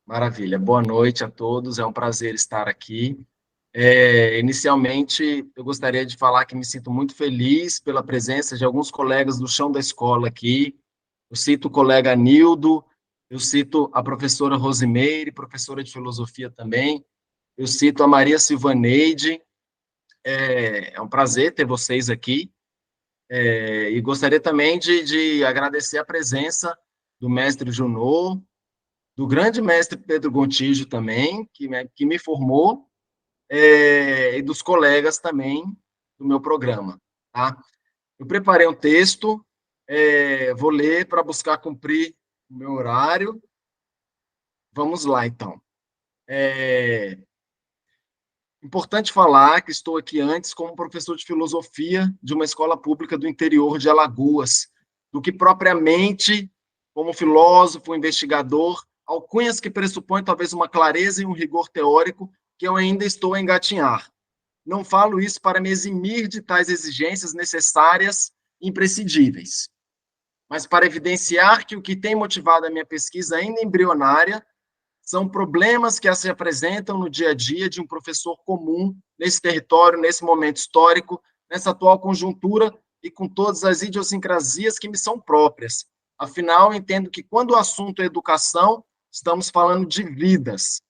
Maravilha. Boa noite a todos. É um prazer estar aqui. Inicialmente, eu gostaria de falar que me sinto muito feliz pela presença de alguns colegas do chão da escola aqui. Eu cito o colega Nildo, eu cito a professora Rosimeire, professora de filosofia também. Eu cito a Maria Silvaneide. É um prazer ter vocês aqui. E gostaria também de agradecer a presença do mestre Junô, do grande mestre Pedro Gontijo também, que me formou, e dos colegas também do meu programa. Tá? Eu preparei um texto, vou ler para buscar cumprir o meu horário. Vamos lá, então. É importante falar que estou aqui antes como professor de filosofia de uma escola pública do interior de Alagoas, do que propriamente como filósofo, investigador, alcunhas que pressupõem talvez uma clareza e um rigor teórico que eu ainda estou a engatinhar. Não falo isso para me eximir de tais exigências necessárias e imprescindíveis, mas para evidenciar que o que tem motivado a minha pesquisa ainda embrionária são problemas que se apresentam no dia a dia de um professor comum nesse território, nesse momento histórico, nessa atual conjuntura e com todas as idiosincrasias que me são próprias. Afinal, entendo que quando o assunto é educação, estamos falando de vidas.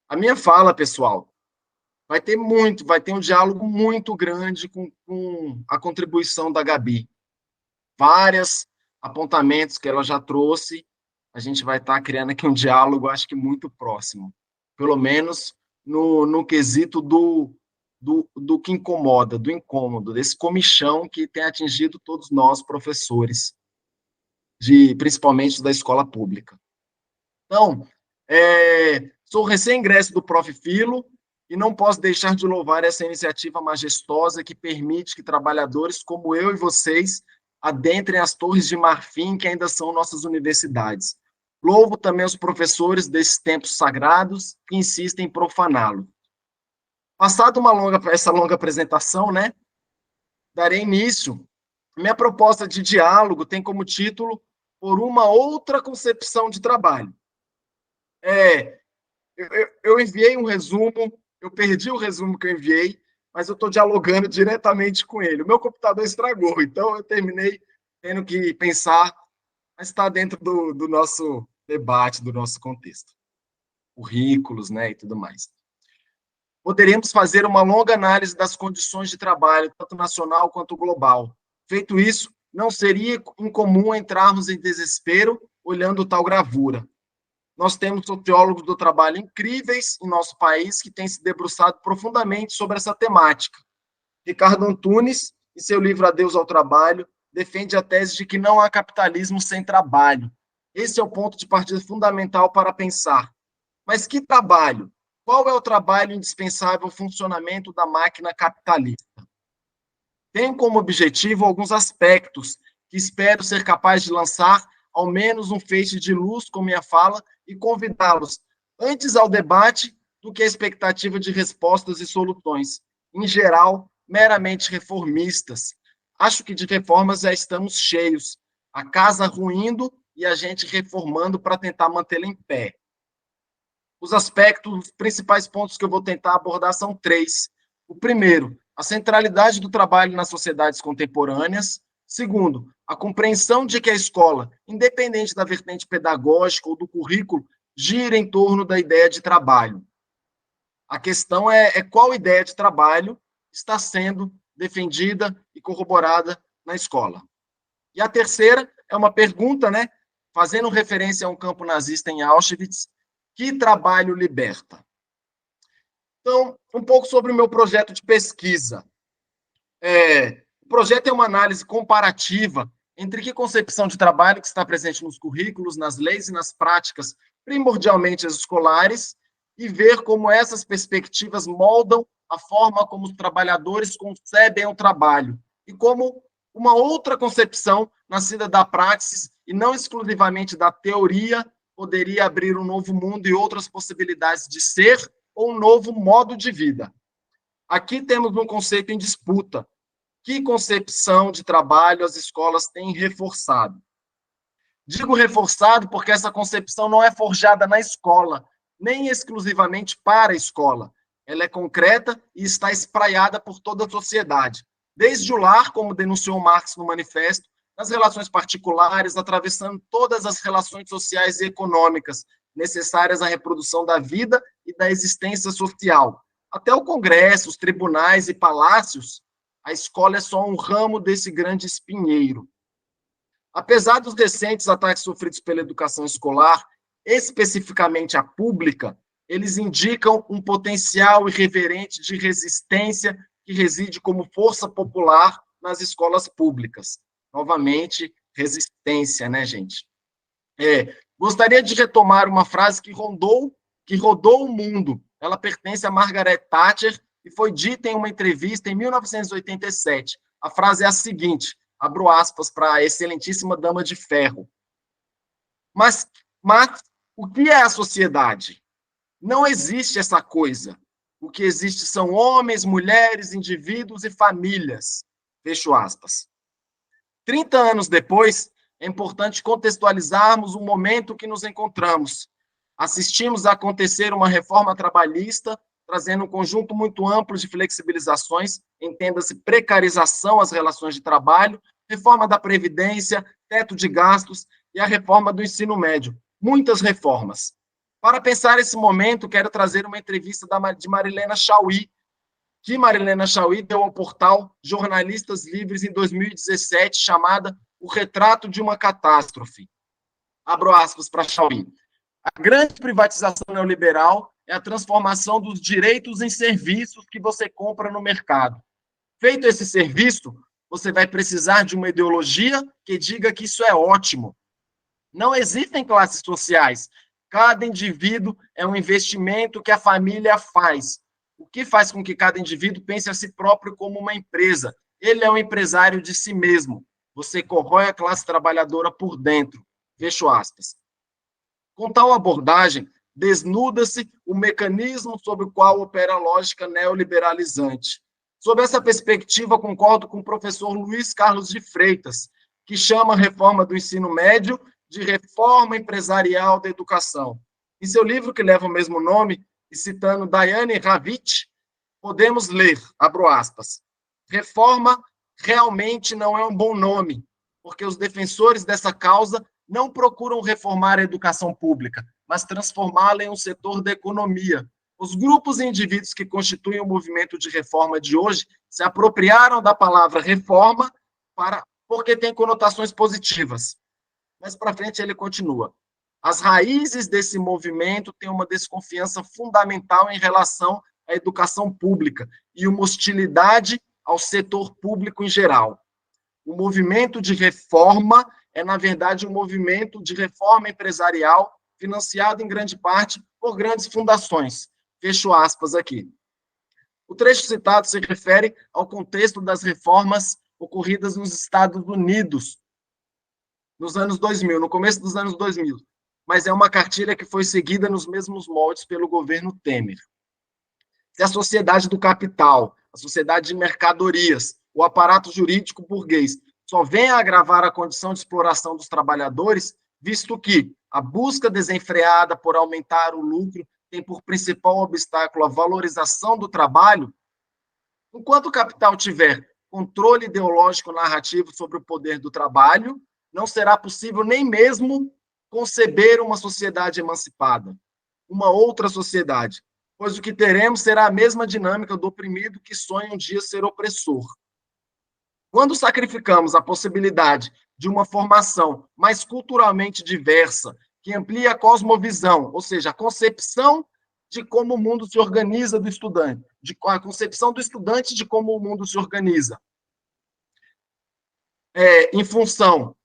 A minha fala, pessoal, vai ter um diálogo muito grande com a contribuição da Gabi. Vários apontamentos que ela já trouxe, a gente vai estar criando aqui um diálogo, acho que muito próximo, pelo menos no quesito do que incomoda, do incômodo, desse comichão que tem atingido todos nós, professores, principalmente da escola pública. Então, sou recém-ingresso do Prof. Filo e não posso deixar de louvar essa iniciativa majestosa que permite que trabalhadores como eu e vocês adentrem as torres de marfim que ainda são nossas universidades. Louvo também os professores desses tempos sagrados que insistem em profaná-lo. Passada essa longa apresentação, né, darei início. Minha proposta de diálogo tem como título Por uma outra concepção de trabalho. Eu enviei um resumo, eu perdi o resumo que eu enviei, mas eu estou dialogando diretamente com ele. O meu computador estragou, então eu terminei tendo que pensar, mas está dentro do nosso debate, do nosso contexto. Currículos, né, e tudo mais. Poderíamos fazer uma longa análise das condições de trabalho, tanto nacional quanto global. Feito isso, não seria incomum entrarmos em desespero olhando tal gravura. Nós temos sociólogos do trabalho incríveis em nosso país que têm se debruçado profundamente sobre essa temática. Ricardo Antunes, em seu livro Adeus ao Trabalho, defende a tese de que não há capitalismo sem trabalho. Esse é o ponto de partida fundamental para pensar. Mas que trabalho? Qual é o trabalho indispensável ao funcionamento da máquina capitalista? Tem como objetivo alguns aspectos que espero ser capaz de lançar ao menos um feixe de luz com minha fala e convidá-los antes ao debate do que a expectativa de respostas e soluções, em geral, meramente reformistas. Acho que de reformas já estamos cheios, a casa ruindo e a gente reformando para tentar mantê-la em pé. Os principais pontos que eu vou tentar abordar são três. O primeiro, a centralidade do trabalho nas sociedades contemporâneas. Segundo, a compreensão de que a escola, independente da vertente pedagógica ou do currículo, gira em torno da ideia de trabalho. A questão é qual ideia de trabalho está sendo defendida e corroborada na escola. E a terceira é uma pergunta, né, fazendo referência a um campo nazista em Auschwitz, que trabalho liberta? Então, um pouco sobre o meu projeto de pesquisa. O projeto é uma análise comparativa entre que concepção de trabalho que está presente nos currículos, nas leis e nas práticas, primordialmente as escolares, e ver como essas perspectivas moldam a forma como os trabalhadores concebem o trabalho, e como uma outra concepção, nascida da praxis e não exclusivamente da teoria, poderia abrir um novo mundo e outras possibilidades de ser ou um novo modo de vida. Aqui temos um conceito em disputa. Que concepção de trabalho as escolas têm reforçado? Digo reforçado porque essa concepção não é forjada na escola, nem exclusivamente para a escola. Ela é concreta e está espraiada por toda a sociedade, desde o lar, como denunciou Marx no manifesto, nas relações particulares, atravessando todas as relações sociais e econômicas necessárias à reprodução da vida e da existência social. Até o Congresso, os tribunais e palácios, a escola é só um ramo desse grande espinheiro. Apesar dos recentes ataques sofridos pela educação escolar, especificamente a pública, eles indicam um potencial irreverente de resistência que reside como força popular nas escolas públicas. Novamente, resistência, né, gente? Gostaria de retomar uma frase que rodou o mundo. Ela pertence a Margaret Thatcher e foi dita em uma entrevista em 1987. A frase é a seguinte: abro aspas para a excelentíssima Dama de Ferro. Mas o que é a sociedade? Não existe essa coisa. O que existe são homens, mulheres, indivíduos e famílias. Fecho aspas. 30 anos depois, é importante contextualizarmos o momento que nos encontramos. Assistimos a acontecer uma reforma trabalhista, trazendo um conjunto muito amplo de flexibilizações, entenda-se precarização às relações de trabalho, reforma da Previdência, teto de gastos e a reforma do ensino médio. Muitas reformas. Para pensar esse momento, quero trazer uma entrevista de Marilena Chaui, que Marilena Chaui deu ao portal Jornalistas Livres em 2017, chamada O Retrato de uma Catástrofe. Abro aspas para Chaui. A grande privatização neoliberal é a transformação dos direitos em serviços que você compra no mercado. Feito esse serviço, você vai precisar de uma ideologia que diga que isso é ótimo. Não existem classes sociais. Cada indivíduo é um investimento que a família faz. O que faz com que cada indivíduo pense a si próprio como uma empresa? Ele é um empresário de si mesmo. Você corrói a classe trabalhadora por dentro. Fecho aspas. Com tal abordagem, desnuda-se o mecanismo sobre o qual opera a lógica neoliberalizante. Sob essa perspectiva, concordo com o professor Luiz Carlos de Freitas, que chama a reforma do ensino médio de reforma empresarial da educação. Em seu livro, que leva o mesmo nome, e citando Diane Ravitch, podemos ler, abro aspas, reforma realmente não é um bom nome, porque os defensores dessa causa não procuram reformar a educação pública, mas transformá-la em um setor da economia. Os grupos e indivíduos que constituem o movimento de reforma de hoje se apropriaram da palavra reforma porque tem conotações positivas. Mas para frente ele continua. As raízes desse movimento têm uma desconfiança fundamental em relação à educação pública e uma hostilidade ao setor público em geral. O movimento de reforma é, na verdade, um movimento de reforma empresarial financiado em grande parte por grandes fundações. Fecho aspas aqui. O trecho citado se refere ao contexto das reformas ocorridas nos Estados Unidos nos anos 2000, no começo dos anos 2000, mas é uma cartilha que foi seguida nos mesmos moldes pelo governo Temer. Se a sociedade do capital, a sociedade de mercadorias, o aparato jurídico burguês só vem a agravar a condição de exploração dos trabalhadores, visto que a busca desenfreada por aumentar o lucro tem por principal obstáculo a valorização do trabalho, enquanto o capital tiver controle ideológico narrativo sobre o poder do trabalho, não será possível nem mesmo conceber uma sociedade emancipada, uma outra sociedade, pois o que teremos será a mesma dinâmica do oprimido que sonha um dia ser opressor. Quando sacrificamos a possibilidade de uma formação mais culturalmente diversa, que amplia a cosmovisão, ou seja, a concepção de como o mundo se organiza do estudante, a concepção do estudante de como o mundo se organiza, em função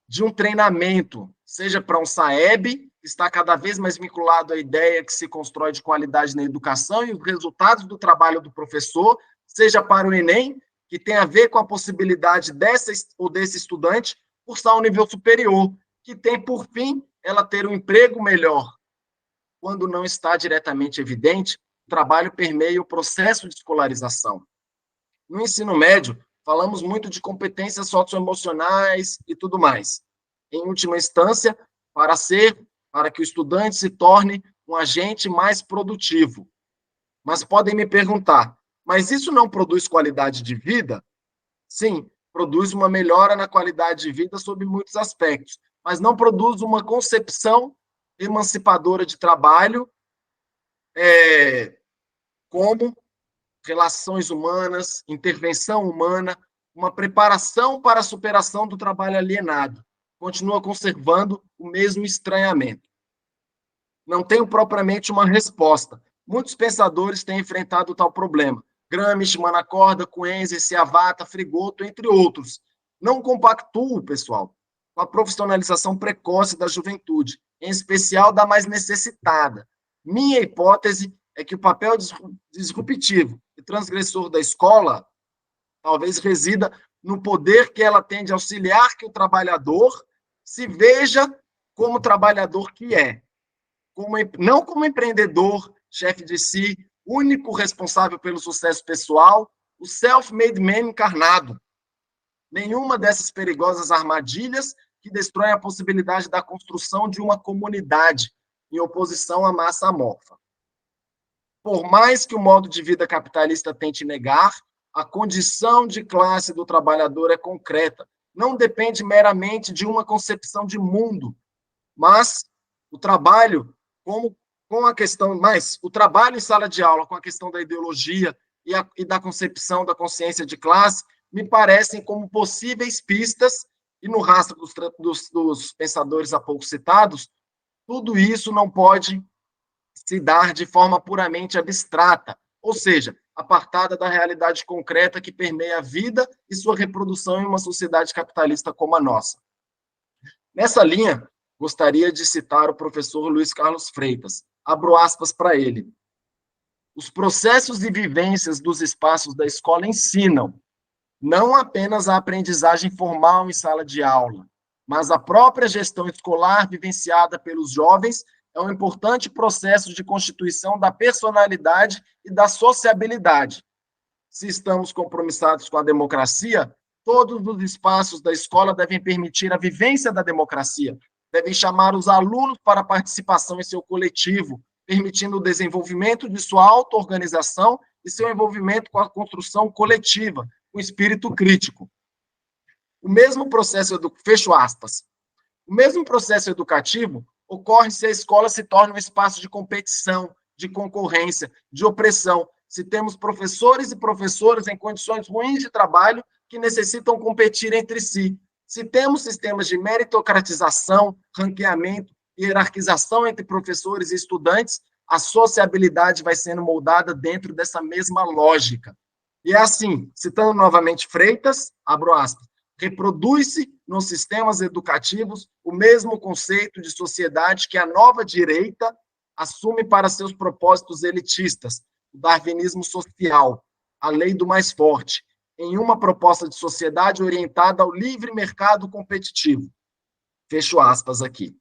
de um treinamento, seja para um SAEB, que está cada vez mais vinculado à ideia que se constrói de qualidade na educação e os resultados do trabalho do professor, seja para o Enem, que tem a ver com a possibilidade dessa ou desse estudante cursar um nível superior, que tem, por fim, ela ter um emprego melhor. Quando não está diretamente evidente, o trabalho permeia o processo de escolarização. No ensino médio, falamos muito de competências socioemocionais e tudo mais. em última instância, para que o estudante se torne um agente mais produtivo. Mas podem me perguntar, mas isso não produz qualidade de vida? Sim, produz uma melhora na qualidade de vida sob muitos aspectos, mas não produz uma concepção emancipadora de trabalho, como relações humanas, intervenção humana, uma preparação para a superação do trabalho alienado. Continua conservando o mesmo estranhamento. Não tenho propriamente uma resposta. Muitos pensadores têm enfrentado tal problema. Gramsci, Manacorda, Coenze, Ciavata, Frigoto, entre outros. Não compactuo, pessoal, com a profissionalização precoce da juventude, em especial da mais necessitada. Minha hipótese é que o papel disruptivo e transgressor da escola talvez resida no poder que ela tem de auxiliar que o trabalhador se veja como trabalhador que é, não como empreendedor, chefe de si, único responsável pelo sucesso pessoal, o self-made man encarnado. Nenhuma dessas perigosas armadilhas que destroem a possibilidade da construção de uma comunidade em oposição à massa amorfa. Por mais que o modo de vida capitalista tente negar, a condição de classe do trabalhador é concreta, não depende meramente de uma concepção de mundo, mas o trabalho o trabalho em sala de aula com a questão da ideologia e da concepção da consciência de classe me parecem como possíveis pistas, e no rastro dos pensadores há pouco citados, tudo isso não pode se dar de forma puramente abstrata, ou seja, apartada da realidade concreta que permeia a vida e sua reprodução em uma sociedade capitalista como a nossa. Nessa linha, gostaria de citar o professor Luiz Carlos Freitas. Abro aspas para ele. Os processos e vivências dos espaços da escola ensinam não apenas a aprendizagem formal em sala de aula, mas a própria gestão escolar vivenciada pelos jovens é um importante processo de constituição da personalidade e da sociabilidade. Se estamos compromissados com a democracia, todos os espaços da escola devem permitir a vivência da democracia, devem chamar os alunos para a participação em seu coletivo, permitindo o desenvolvimento de sua auto-organização e seu envolvimento com a construção coletiva, com espírito crítico. O mesmo processo, fecho aspas, o mesmo processo educativo ocorre se a escola se torna um espaço de competição, de concorrência, de opressão, se temos professores e professoras em condições ruins de trabalho que necessitam competir entre si, se temos sistemas de meritocratização, ranqueamento e hierarquização entre professores e estudantes, a sociabilidade vai sendo moldada dentro dessa mesma lógica. E é assim, citando novamente Freitas, abro aspas, reproduz-se nos sistemas educativos o mesmo conceito de sociedade que a nova direita assume para seus propósitos elitistas, o darwinismo social, a lei do mais forte, em uma proposta de sociedade orientada ao livre mercado competitivo. Fecho aspas aqui.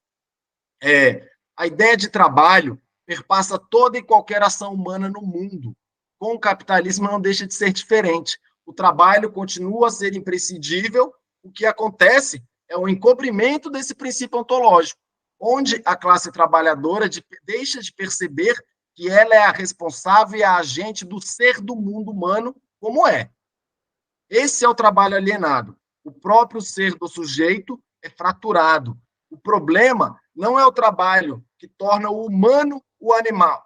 A ideia de trabalho perpassa toda e qualquer ação humana no mundo. Com o capitalismo não deixa de ser diferente. O trabalho continua a ser imprescindível, o que acontece é o encobrimento desse princípio ontológico, onde a classe trabalhadora deixa de perceber que ela é a responsável e a agente do ser do mundo humano como é. Esse é o trabalho alienado. O próprio ser do sujeito é fraturado. O problema não é o trabalho que torna o humano o animal,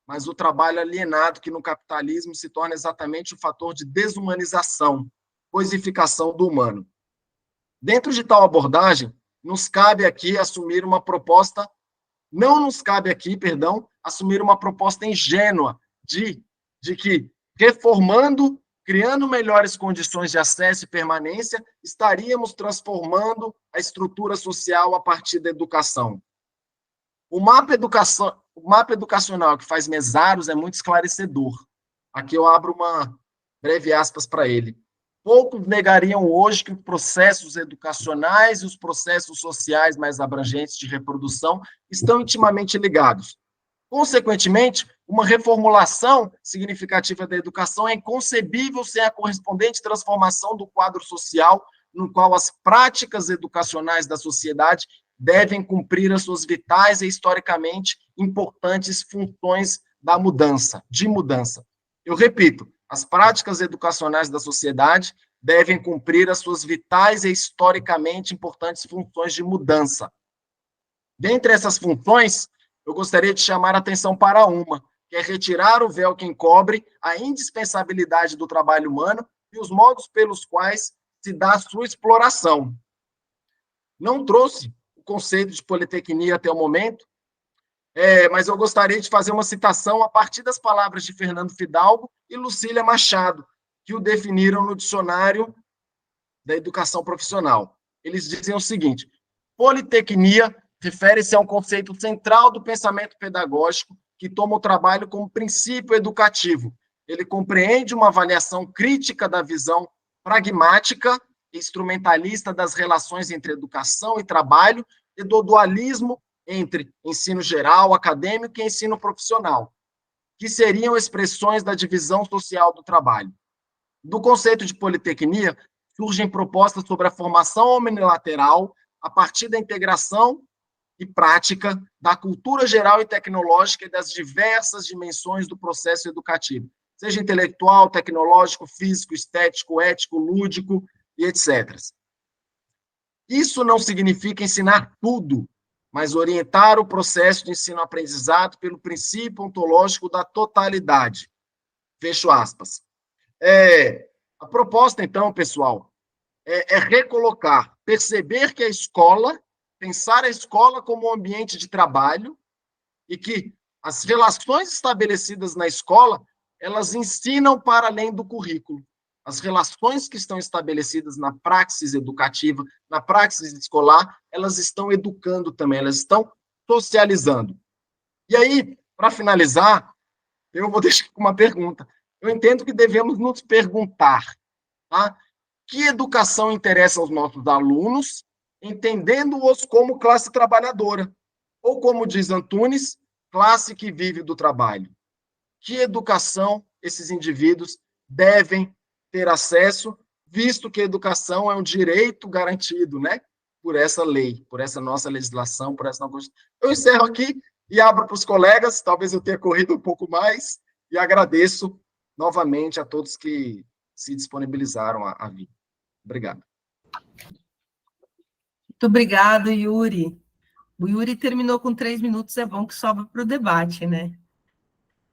mas o trabalho alienado que no capitalismo se torna exatamente o fator de desumanização, coisificação do humano. Dentro de tal abordagem, não nos cabe aqui assumir uma proposta ingênua de que, reformando, criando melhores condições de acesso e permanência, estaríamos transformando a estrutura social a partir da educação. O mapa educacional que faz Mesaros é muito esclarecedor. Aqui eu abro uma breve aspas para ele. Poucos negariam hoje que os processos educacionais e os processos sociais mais abrangentes de reprodução estão intimamente ligados. Consequentemente, uma reformulação significativa da educação é inconcebível sem a correspondente transformação do quadro social no qual as práticas educacionais da sociedade devem cumprir as suas vitais e historicamente importantes funções da mudança, de mudança. Eu repito, as práticas educacionais da sociedade devem cumprir as suas vitais e historicamente importantes funções de mudança. Dentre essas funções, eu gostaria de chamar a atenção para uma, que é retirar o véu que encobre a indispensabilidade do trabalho humano e os modos pelos quais se dá a sua exploração. Não trouxe o conceito de politecnia até o momento, mas eu gostaria de fazer uma citação a partir das palavras de Fernando Fidalgo e Lucília Machado, que o definiram no dicionário da educação profissional. Eles dizem o seguinte: politecnia refere-se a um conceito central do pensamento pedagógico que toma o trabalho como princípio educativo. Ele compreende uma avaliação crítica da visão pragmática e instrumentalista das relações entre educação e trabalho e do dualismo entre ensino geral, acadêmico e ensino profissional, que seriam expressões da divisão social do trabalho. Do conceito de politecnia, surgem propostas sobre a formação unilateral a partir da integração e prática da cultura geral e tecnológica e das diversas dimensões do processo educativo, seja intelectual, tecnológico, físico, estético, ético, lúdico e etc. Isso não significa ensinar tudo, mas orientar o processo de ensino-aprendizado pelo princípio ontológico da totalidade. Fecho aspas. A proposta, então, pessoal, é recolocar, perceber que a escola, pensar a escola como um ambiente de trabalho e que as relações estabelecidas na escola, elas ensinam para além do currículo. As relações que estão estabelecidas na praxis educativa, na praxis escolar, elas estão educando também, elas estão socializando. E aí, para finalizar, eu vou deixar com uma pergunta. Eu entendo que devemos nos perguntar, tá? Que educação interessa aos nossos alunos, entendendo-os como classe trabalhadora, ou como diz Antunes, classe que vive do trabalho. Que educação esses indivíduos devem ter acesso, visto que a educação é um direito garantido, né? Por essa lei, por essa nossa legislação, por essa nossa... Eu encerro aqui e abro para os colegas, talvez eu tenha corrido um pouco mais, e agradeço novamente a todos que se disponibilizaram a vir. Obrigado. Muito obrigado, Yuri. O Yuri terminou com 3 minutos, é bom que sobra para o debate, né?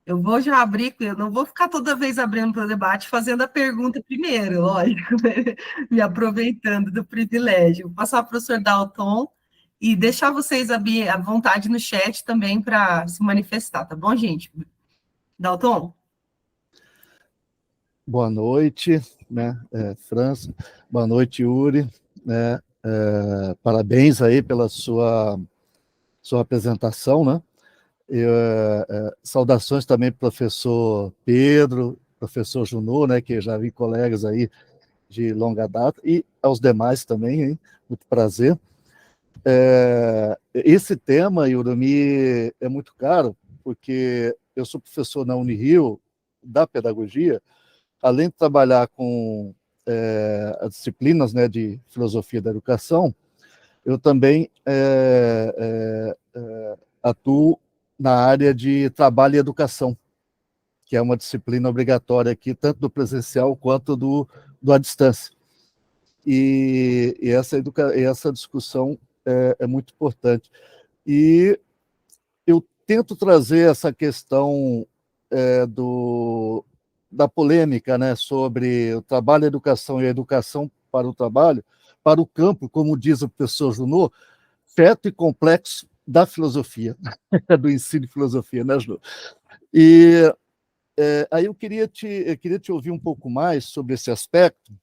Eu vou já abrir, eu não vou ficar toda vez abrindo para o debate, fazendo a pergunta primeiro, lógico, né? Me aproveitando do privilégio. Vou passar para o professor Dalton e deixar vocês à vontade no chat também para se manifestar, tá bom, gente? Dalton? Boa noite, né, França. Boa noite, Yuri. Né, parabéns aí pela sua apresentação, né? Saudações também para o professor Pedro, professor Junô, né, que já vi colegas aí de longa data, e aos demais também, hein? Muito prazer. Esse tema, Yuri, é muito caro, porque eu sou professor na Unirio, da pedagogia, além de trabalhar com as disciplinas, né, de filosofia da educação, eu também atuo na área de trabalho e educação, que é uma disciplina obrigatória aqui, tanto do presencial quanto do à distância. E essa discussão é muito importante. E eu tento trazer essa questão da polêmica, né, sobre o trabalho e a educação e a educação para o trabalho, para o campo, como diz o professor Junô, feto e complexo da filosofia, do ensino de filosofia, né, Junô? E aí eu queria te ouvir um pouco mais sobre esse aspecto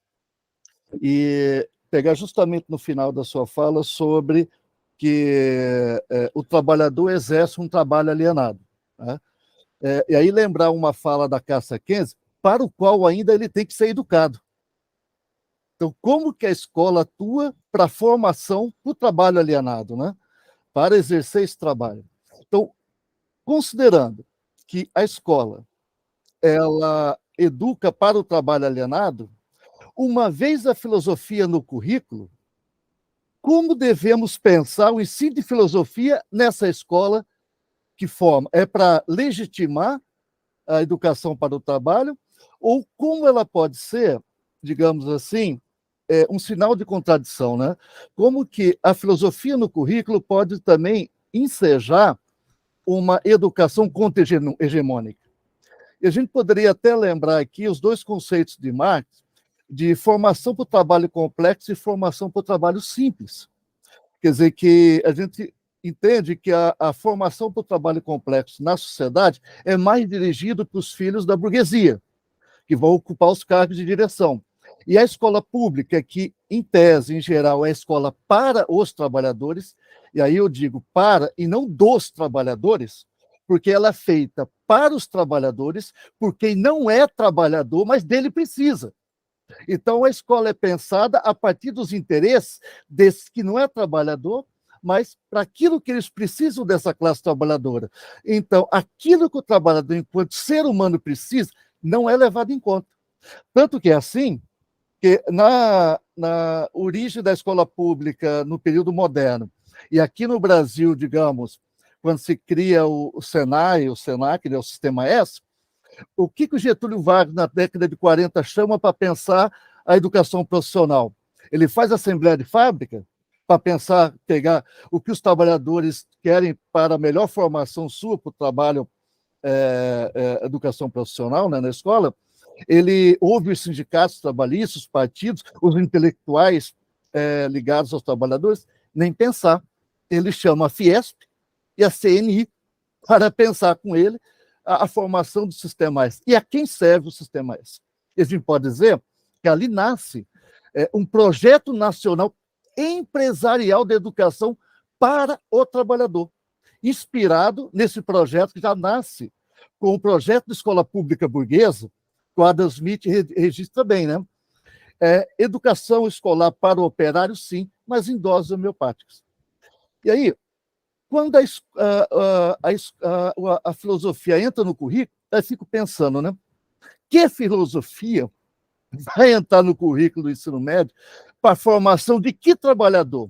e pegar justamente no final da sua fala sobre que o trabalhador exerce um trabalho alienado, né? E aí lembrar uma fala da Cássia Kinsey, para o qual ainda ele tem que ser educado. Então, como que a escola atua para a formação do trabalho alienado, né? Para exercer esse trabalho. Então, considerando que a escola ela educa para o trabalho alienado, uma vez a filosofia no currículo, como devemos pensar o ensino de filosofia nessa escola que forma? É para legitimar a educação para o trabalho, ou como ela pode ser, digamos assim, um sinal de contradição, né? Como que a filosofia no currículo pode também ensejar uma educação contra-hegemônica. E a gente poderia até lembrar aqui os dois conceitos de Marx, de formação para o trabalho complexo e formação para o trabalho simples. Quer dizer, que a gente entende que a formação para o trabalho complexo na sociedade é mais dirigida para os filhos da burguesia, que vão ocupar os cargos de direção. E a escola pública, que, em tese, em geral, é a escola para os trabalhadores, e aí eu digo para e não dos trabalhadores, porque ela é feita para os trabalhadores, por quem não é trabalhador, mas dele precisa. Então, a escola é pensada a partir dos interesses desse que não é trabalhador, mas para aquilo que eles precisam dessa classe trabalhadora. Então, aquilo que o trabalhador, enquanto ser humano, precisa, não é levado em conta. Tanto que é assim que na origem da escola pública no período moderno, e aqui no Brasil, digamos, quando se cria o Senai, o Senac, né, o Sistema S, o que o Getúlio Vargas, na década de 40, chama para pensar a educação profissional? Ele faz assembleia de fábrica para pensar, pegar o que os trabalhadores querem para a melhor formação sua para o trabalho, educação profissional, né, na escola. Ele ouve os sindicatos trabalhistas, os partidos, os intelectuais ligados aos trabalhadores, nem pensar. Ele chama a Fiesp e a CNI para pensar com ele a formação do Sistema S. E a quem serve o Sistema S? A gente pode dizer que ali nasce um projeto nacional empresarial de educação para o trabalhador, inspirado nesse projeto que já nasce com o projeto de escola pública burguesa, que o Adam Smith registra bem, né? Educação escolar para o operário, sim, mas em doses homeopáticas. E aí, quando a filosofia entra no currículo, eu fico pensando, né? Que filosofia vai entrar no currículo do ensino médio para a formação de que trabalhador?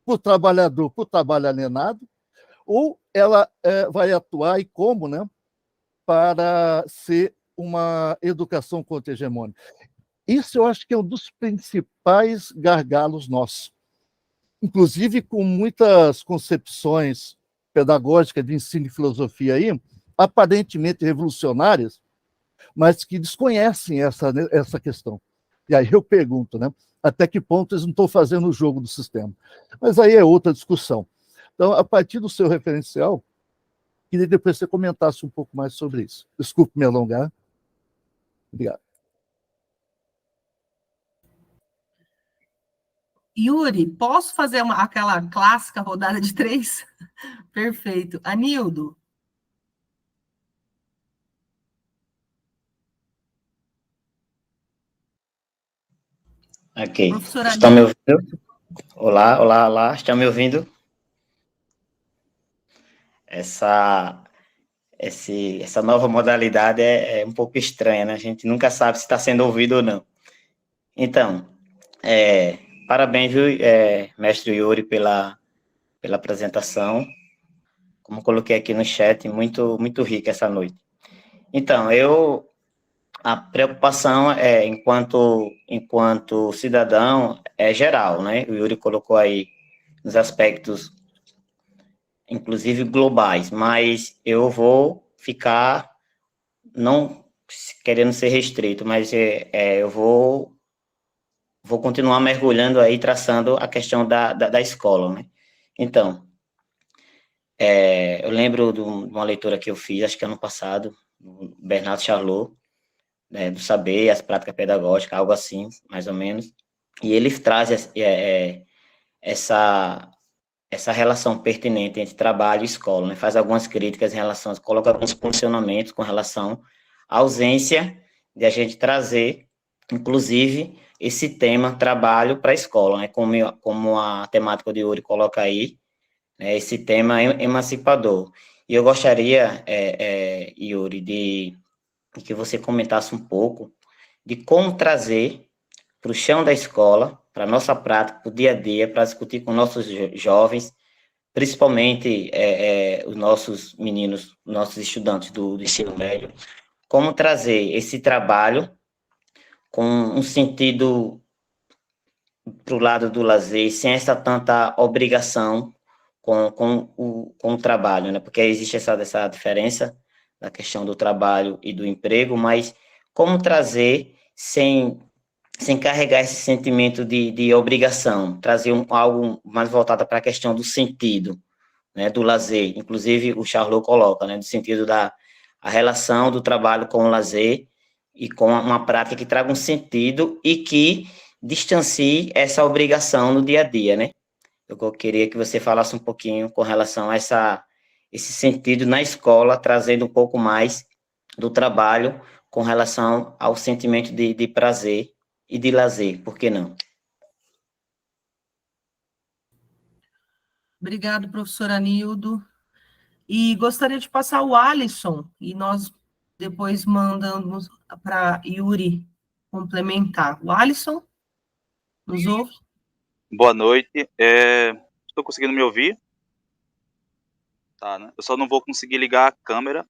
Por trabalho alienado? Ou ela vai atuar, e como, né? Para ser uma educação contra-hegemônica? Isso eu acho que é um dos principais gargalos nossos. Inclusive com muitas concepções pedagógicas de ensino e filosofia aí, aparentemente revolucionárias, mas que desconhecem essa questão. E aí eu pergunto, né? Até que ponto eles não estão fazendo o jogo do sistema? Mas aí é outra discussão. Então, a partir do seu referencial, queria que depois você comentasse um pouco mais sobre isso. Desculpe me alongar. Obrigado. Yuri, posso fazer aquela clássica rodada de 3? Perfeito. Anildo. Ok. Professora Estão me Anildo. ouvindo? Olá, olá, olá. Estão me ouvindo? Essa nova modalidade é um pouco estranha, né? A gente nunca sabe se está sendo ouvido ou não. Então, parabéns, viu, mestre Yuri, pela apresentação. Como coloquei aqui no chat, muito, muito rica essa noite. Então, a preocupação enquanto cidadão é geral, né? O Yuri colocou aí nos aspectos, inclusive globais, mas eu vou ficar não querendo ser restrito, mas eu vou continuar mergulhando aí, traçando a questão da escola, né? Então, eu lembro de uma leitura que eu fiz, acho que ano passado, do Bernardo Charlot, né, do saber e as práticas pedagógicas, algo assim, mais ou menos, e ele traz essa relação pertinente entre trabalho e escola, né? Faz algumas críticas em relação, coloca alguns posicionamentos com relação à ausência de a gente trazer, inclusive, esse tema trabalho para a escola, né? Como a temática de Yuri coloca aí, né? Esse tema emancipador. E eu gostaria, Yuri, de que você comentasse um pouco de como trazer para o chão da escola, para a nossa prática, para o dia a dia, para discutir com nossos jovens, principalmente os nossos meninos, nossos estudantes do ensino médio, como trazer esse trabalho com um sentido para o lado do lazer, sem essa tanta obrigação com o trabalho, né? Porque existe essa diferença da questão do trabalho e do emprego, mas como trazer sem carregar esse sentimento de obrigação, trazer algo mais voltado para a questão do sentido, né, do lazer. Inclusive, o Charlot coloca, né, no sentido a relação do trabalho com o lazer e com uma prática que traga um sentido e que distancie essa obrigação no dia a dia, né? Eu queria que você falasse um pouquinho com relação a esse sentido na escola, trazendo um pouco mais do trabalho com relação ao sentimento de prazer e de lazer, por que não? Obrigado, professor Anildo. E gostaria de passar o Alisson, e nós depois mandamos para Yuri complementar. O Alisson, nos ouve? Boa noite. Estou conseguindo me ouvir? Tá, né? Eu só não vou conseguir ligar a câmera.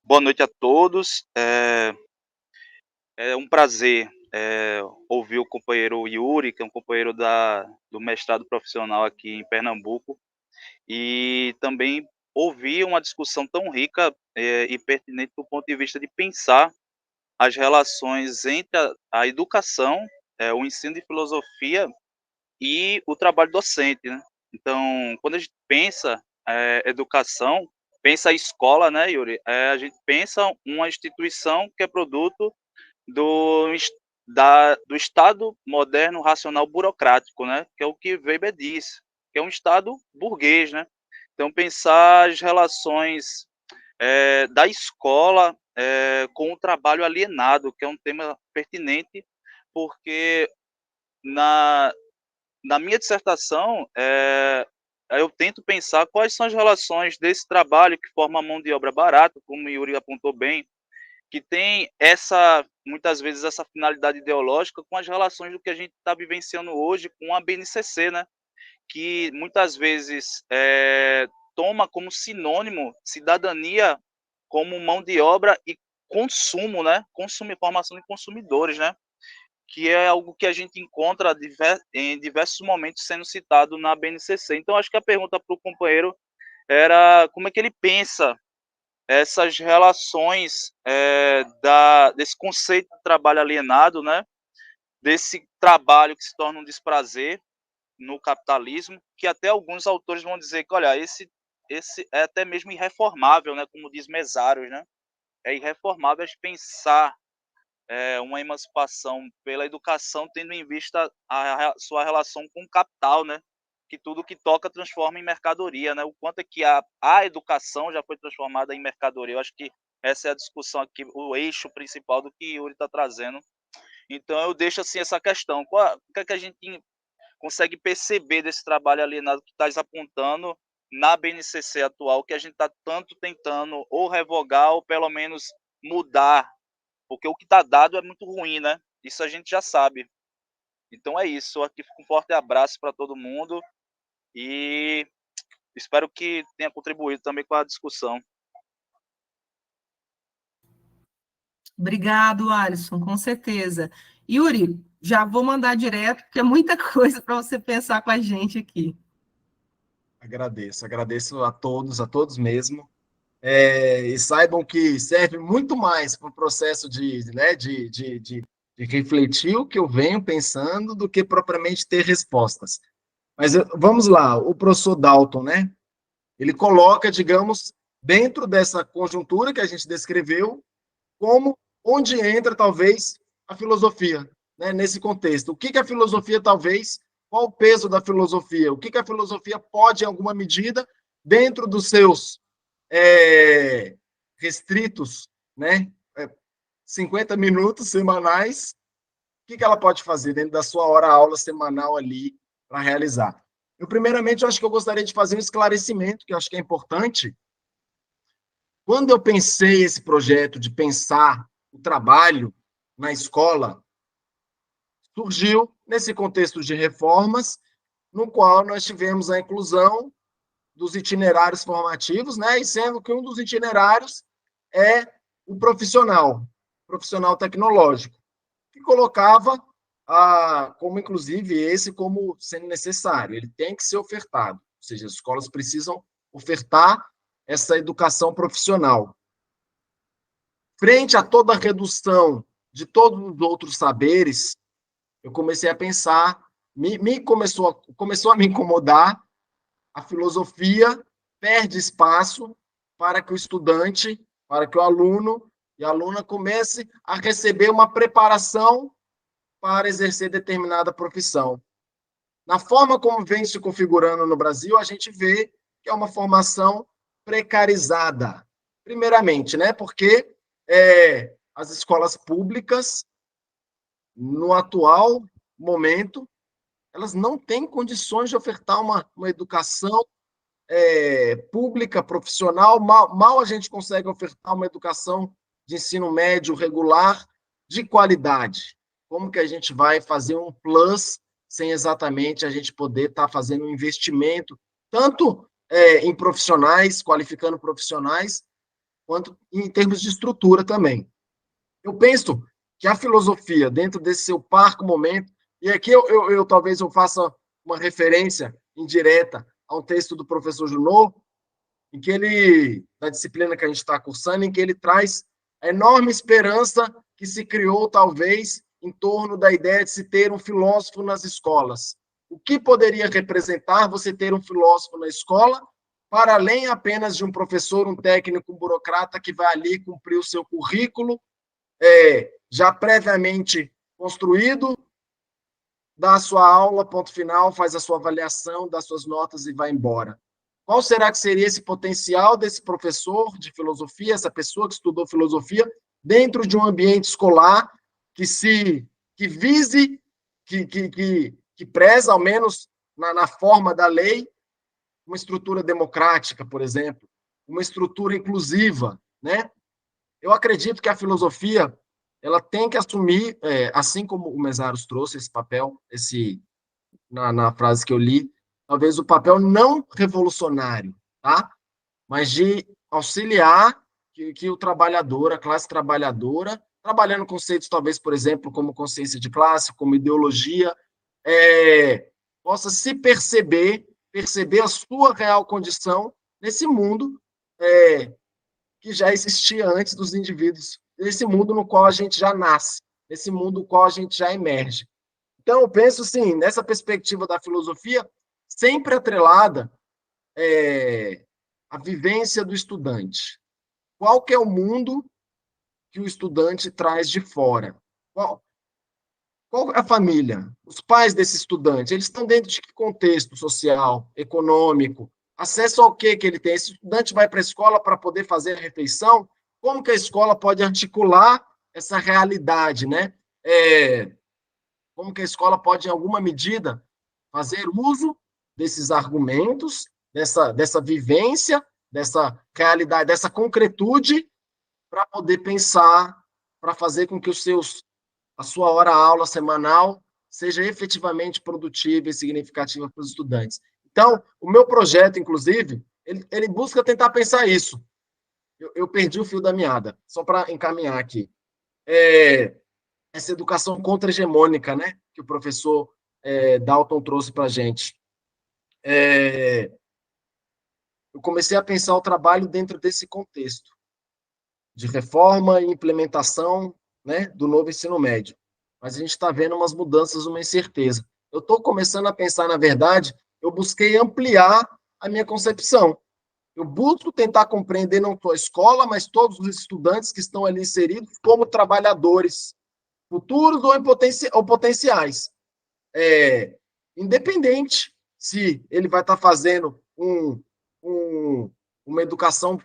Boa noite a todos. É um prazer ouvir o companheiro Yuri, que é um companheiro do mestrado profissional aqui em Pernambuco, e também ouvir uma discussão tão rica e pertinente do ponto de vista de pensar as relações entre a educação, o ensino de filosofia e o trabalho docente, né? Então, quando a gente pensa educação, pensa a escola, né, Yuri? A gente pensa uma instituição que é produto do Estado moderno, racional, burocrático, né? Que é o que Weber diz, que é um Estado burguês, né? Então, pensar as relações da escola com o trabalho alienado, que é um tema pertinente, porque na minha dissertação, eu tento pensar quais são as relações desse trabalho que forma a mão de obra barata, como o Yuri apontou bem, que tem muitas vezes, essa finalidade ideológica com as relações do que a gente está vivenciando hoje com a BNCC, né? Que muitas vezes toma como sinônimo cidadania como mão de obra e consumo, né? Formação de consumidores, né? Que é algo que a gente encontra em diversos momentos sendo citado na BNCC. Então, acho que a pergunta para o companheiro era como é que ele pensa essas relações desse conceito de trabalho alienado, né? Desse trabalho que se torna um desprazer no capitalismo, que até alguns autores vão dizer que, olha, esse é até mesmo irreformável, né? Como diz Mesários, né? É irreformável pensar uma emancipação pela educação, tendo em vista a sua relação com o capital, né? Que tudo que toca transforma em mercadoria, né? O quanto é que a educação já foi transformada em mercadoria. Eu acho que essa é a discussão aqui, o eixo principal do que Yuri está trazendo. Então, eu deixo assim essa questão. O que é que a gente consegue perceber desse trabalho alienado que está apontando na BNCC atual, que a gente está tanto tentando ou revogar ou pelo menos mudar, porque o que está dado é muito ruim, né? Isso a gente já sabe. Então é isso. Aqui fica um forte abraço para todo mundo e espero que tenha contribuído também com a discussão. Obrigado, Alisson, com certeza. Yuri, já vou mandar direto, porque é muita coisa para você pensar com a gente aqui. Agradeço a todos mesmo. E saibam que serve muito mais para o processo de refletir o que eu venho pensando do que propriamente ter respostas. Mas vamos lá, o professor Dalton, né? Ele coloca, digamos, dentro dessa conjuntura que a gente descreveu, como onde entra, talvez, a filosofia, né? Nesse contexto. O que a filosofia, talvez, qual o peso da filosofia? O que a filosofia pode, em alguma medida, dentro dos seus restritos, né? 50 minutos semanais, o que ela pode fazer dentro da sua hora-aula semanal ali para realizar? Primeiramente, eu acho que eu gostaria de fazer um esclarecimento, que eu acho que é importante. Quando eu pensei esse projeto de pensar o trabalho, na escola surgiu nesse contexto de reformas, no qual nós tivemos a inclusão dos itinerários formativos, né? E sendo que um dos itinerários é o profissional tecnológico, que colocava como, inclusive, esse como sendo necessário, ele tem que ser ofertado, ou seja, as escolas precisam ofertar essa educação profissional. Frente a toda a redução de todos os outros saberes, eu comecei a pensar, começou a me incomodar, a filosofia perde espaço para que o estudante, para que o aluno e a aluna comece a receber uma preparação para exercer determinada profissão. Na forma como vem se configurando no Brasil, a gente vê que é uma formação precarizada. Primeiramente, né, porque as escolas públicas, no atual momento, elas não têm condições de ofertar uma educação pública, profissional. Mal a gente consegue ofertar uma educação de ensino médio regular de qualidade. Como que a gente vai fazer um plus sem exatamente a gente poder estar fazendo um investimento, tanto em profissionais, qualificando profissionais, quanto em termos de estrutura também. Eu penso que a filosofia, dentro desse seu parco momento, e aqui talvez eu faça uma referência indireta a um texto do professor Junot, em que ele, da disciplina que a gente está cursando, em que ele traz a enorme esperança que se criou, talvez, em torno da ideia de se ter um filósofo nas escolas. O que poderia representar você ter um filósofo na escola, para além apenas de um professor, um técnico, um burocrata que vai ali cumprir o seu currículo, já previamente construído, dá a sua aula, ponto final, faz a sua avaliação, dá suas notas e vai embora. Qual será que seria esse potencial desse professor de filosofia, essa pessoa que estudou filosofia, dentro de um ambiente escolar que vise, que preza, ao menos na forma da lei, uma estrutura democrática, por exemplo, uma estrutura inclusiva, né? Eu acredito que a filosofia ela tem que assumir, assim como o Mesaros trouxe esse papel, na frase que eu li, talvez o papel não revolucionário, tá? Mas de auxiliar que o trabalhador, a classe trabalhadora, trabalhando conceitos, talvez, por exemplo, como consciência de classe, como ideologia, possa se perceber a sua real condição nesse mundo que já existia antes dos indivíduos, nesse mundo no qual a gente já nasce, nesse mundo no qual a gente já emerge. Então, eu penso, sim, nessa perspectiva da filosofia, sempre atrelada à vivência do estudante. Qual que é o mundo que o estudante traz de fora? Qual é a família? Os pais desse estudante, eles estão dentro de que contexto social, econômico? Acesso ao que ele tem? Esse estudante vai para a escola para poder fazer a refeição? Como que a escola pode articular essa realidade, né? Como que a escola pode, em alguma medida, fazer uso desses argumentos, dessa vivência, dessa realidade, dessa concretude, para poder pensar, para fazer com que a sua hora-aula semanal seja efetivamente produtiva e significativa para os estudantes. Então, o meu projeto, inclusive, ele busca tentar pensar isso. Eu perdi o fio da meada, só para encaminhar aqui. Essa educação contra-hegemônica, né, que o professor Dalton trouxe para a gente. Eu comecei a pensar o trabalho dentro desse contexto de reforma e implementação, né, do novo ensino médio. Mas a gente está vendo umas mudanças, uma incerteza. Eu estou começando a pensar, na verdade, eu busquei ampliar a minha concepção. Eu busco tentar compreender não só a escola, mas todos os estudantes que estão ali inseridos como trabalhadores futuros ou potenciais. Independente se ele vai estar fazendo uma educação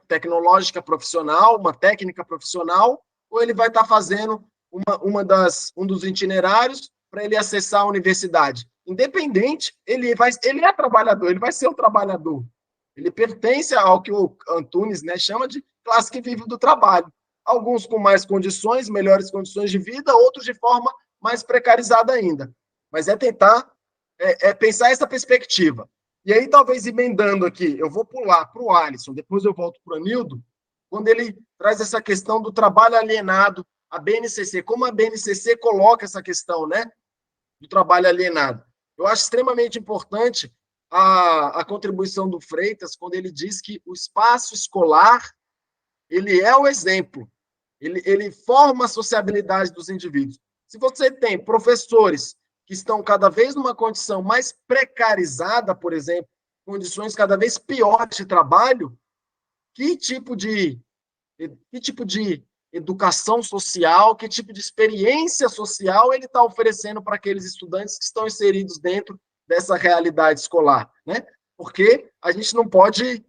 tecnológica profissional, uma técnica profissional, ou ele vai estar fazendo um dos itinerários para ele acessar a universidade. Independente, ele é trabalhador, ele vai ser um trabalhador. Ele pertence ao que o Antunes, né, chama de classe que vive do trabalho. alguns com mais condições, melhores condições de vida, outros de forma mais precarizada ainda. Mas é tentar pensar essa perspectiva. E aí, talvez emendando aqui, eu vou pular para o Alisson, depois eu volto para o Anildo, quando ele traz essa questão do trabalho alienado, a BNCC, como a BNCC coloca essa questão, né, do trabalho alienado. Eu acho extremamente importante a contribuição do Freitas, quando ele diz que o espaço escolar, ele é o exemplo, ele forma a sociabilidade dos indivíduos. Se você tem professores que estão cada vez numa condição mais precarizada, por exemplo, condições cada vez piores de trabalho, que tipo de educação social, que tipo de experiência social ele está oferecendo para aqueles estudantes que estão inseridos dentro dessa realidade escolar, né? Porque a gente não pode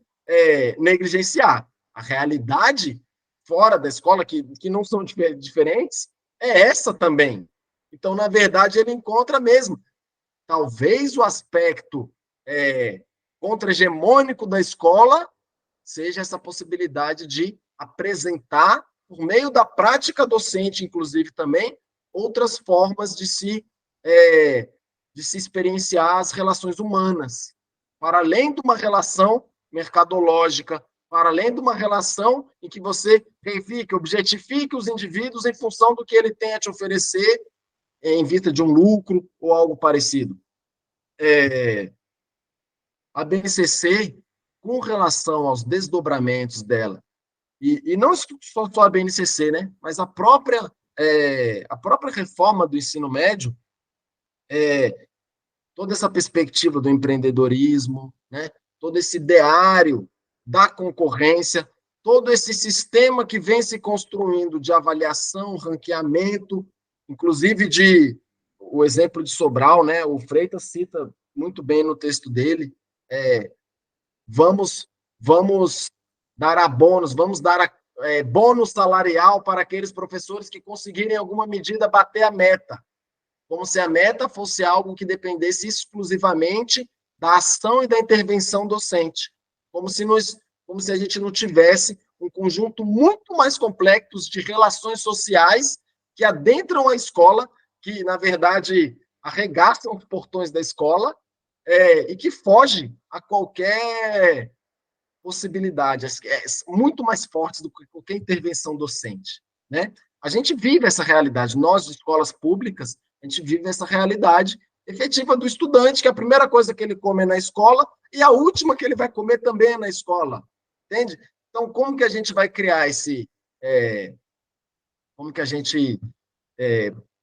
negligenciar. A realidade fora da escola, que não são diferentes, é essa também. Então, na verdade, ele encontra mesmo. Talvez o aspecto contra-hegemônico da escola seja essa possibilidade de apresentar, por meio da prática docente, inclusive também, outras formas de se experienciar as relações humanas, para além de uma relação mercadológica, para além de uma relação em que você reivindique, objetifique os indivíduos em função do que ele tem a te oferecer em vista de um lucro ou algo parecido. A BNCC, com relação aos desdobramentos dela, e não só a BNCC, né, mas a própria reforma do ensino médio, toda essa perspectiva do empreendedorismo, né, todo esse ideário da concorrência, todo esse sistema que vem se construindo de avaliação, ranqueamento, inclusive o exemplo de Sobral, né, o Freitas cita muito bem no texto dele, vamos dar bônus bônus salarial para aqueles professores que conseguirem, em alguma medida, bater a meta, como se a meta fosse algo que dependesse exclusivamente da ação e da intervenção docente, como se a gente não tivesse um conjunto muito mais complexo de relações sociais que adentram a escola, que, na verdade, arregaçam os portões da escola, e que foge a qualquer possibilidade, muito mais fortes do que qualquer intervenção docente, né? A gente vive essa realidade, nós, de escolas públicas, a gente vive essa realidade efetiva do estudante, que a primeira coisa que ele come é na escola e a última que ele vai comer também é na escola, entende? Então, como que a gente vai criar como que a gente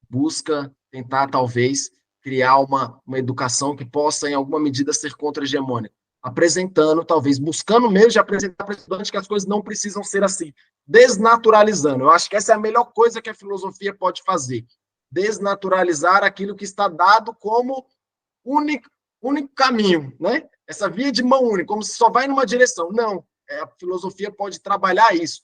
busca tentar, talvez, criar uma educação que possa, em alguma medida, ser contra-hegemônica? Apresentando, talvez, buscando mesmo de apresentar para o estudante que as coisas não precisam ser assim, desnaturalizando. Eu acho que essa é a melhor coisa que a filosofia pode fazer, desnaturalizar aquilo que está dado como único caminho, né? Essa via de mão única, como se só vai numa direção. Não, a filosofia pode trabalhar isso.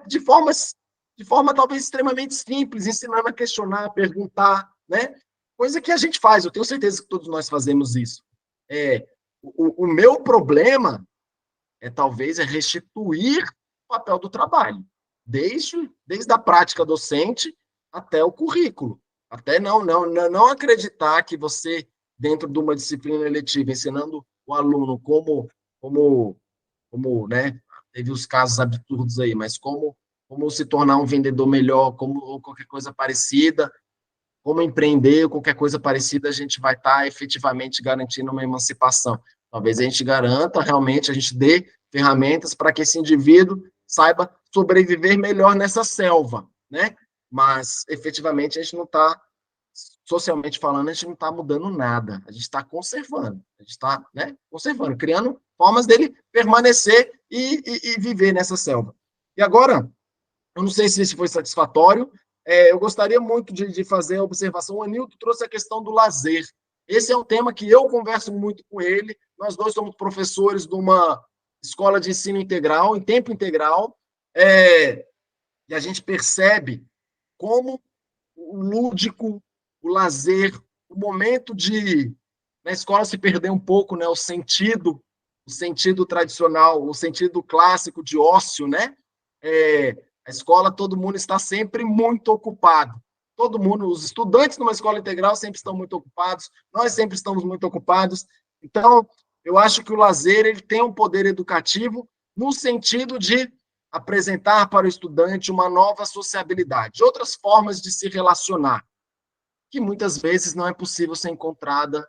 De forma talvez extremamente simples, ensinando a questionar, a perguntar, né? Coisa que a gente faz, eu tenho certeza que todos nós fazemos isso. O meu problema talvez restituir o papel do trabalho, desde a prática docente até o currículo. Até não acreditar que você, dentro de uma disciplina eletiva, ensinando o aluno como né, teve os casos absurdos aí, mas como se tornar um vendedor melhor, ou qualquer coisa parecida, como empreender, qualquer coisa parecida, a gente vai estar efetivamente garantindo uma emancipação. Talvez a gente garanta, realmente, a gente dê ferramentas para que esse indivíduo saiba sobreviver melhor nessa selva, né? Mas, efetivamente, a gente não está, socialmente falando, a gente não está mudando nada, a gente está conservando, a gente está, né, conservando, criando formas dele permanecer e viver nessa selva. E agora, eu não sei se isso foi satisfatório, eu gostaria muito de fazer a observação. O Anildo trouxe a questão do lazer. Esse é um tema que eu converso muito com ele. Nós dois somos professores de uma escola de ensino integral, em tempo integral, e a gente percebe como o lúdico, o lazer, o momento de, na escola, se perder um pouco, né, o sentido tradicional, o sentido clássico de ócio, né? A escola, todo mundo está sempre muito ocupado. Todo mundo, os estudantes numa escola integral sempre estão muito ocupados, nós sempre estamos muito ocupados. Então, eu acho que o lazer ele tem um poder educativo no sentido de apresentar para o estudante uma nova sociabilidade, outras formas de se relacionar, que muitas vezes não é possível ser encontrada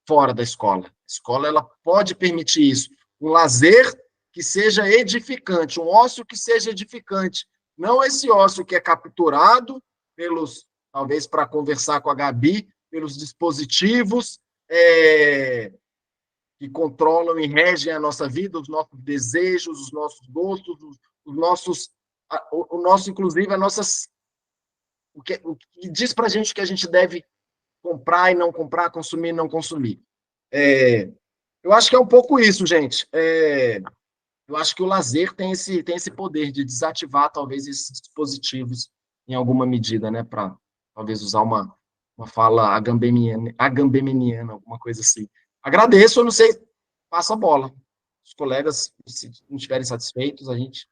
fora da escola. A escola ela pode permitir isso, um lazer que seja edificante, um ócio que seja edificante, não esse ócio que é capturado pelos, talvez para conversar com a Gabi, pelos dispositivos que controlam e regem a nossa vida, os nossos desejos, os nossos gostos, os nossos, o nosso, inclusive, o que diz para a gente que a gente deve comprar e não comprar, consumir e não consumir. Eu acho que é um pouco isso, gente. Eu acho que o lazer tem esse poder de desativar, talvez, esses dispositivos em alguma medida, né, para talvez usar uma fala agambeminiana, alguma coisa assim. Agradeço, eu não sei, passa a bola. Os colegas, se não estiverem satisfeitos, a gente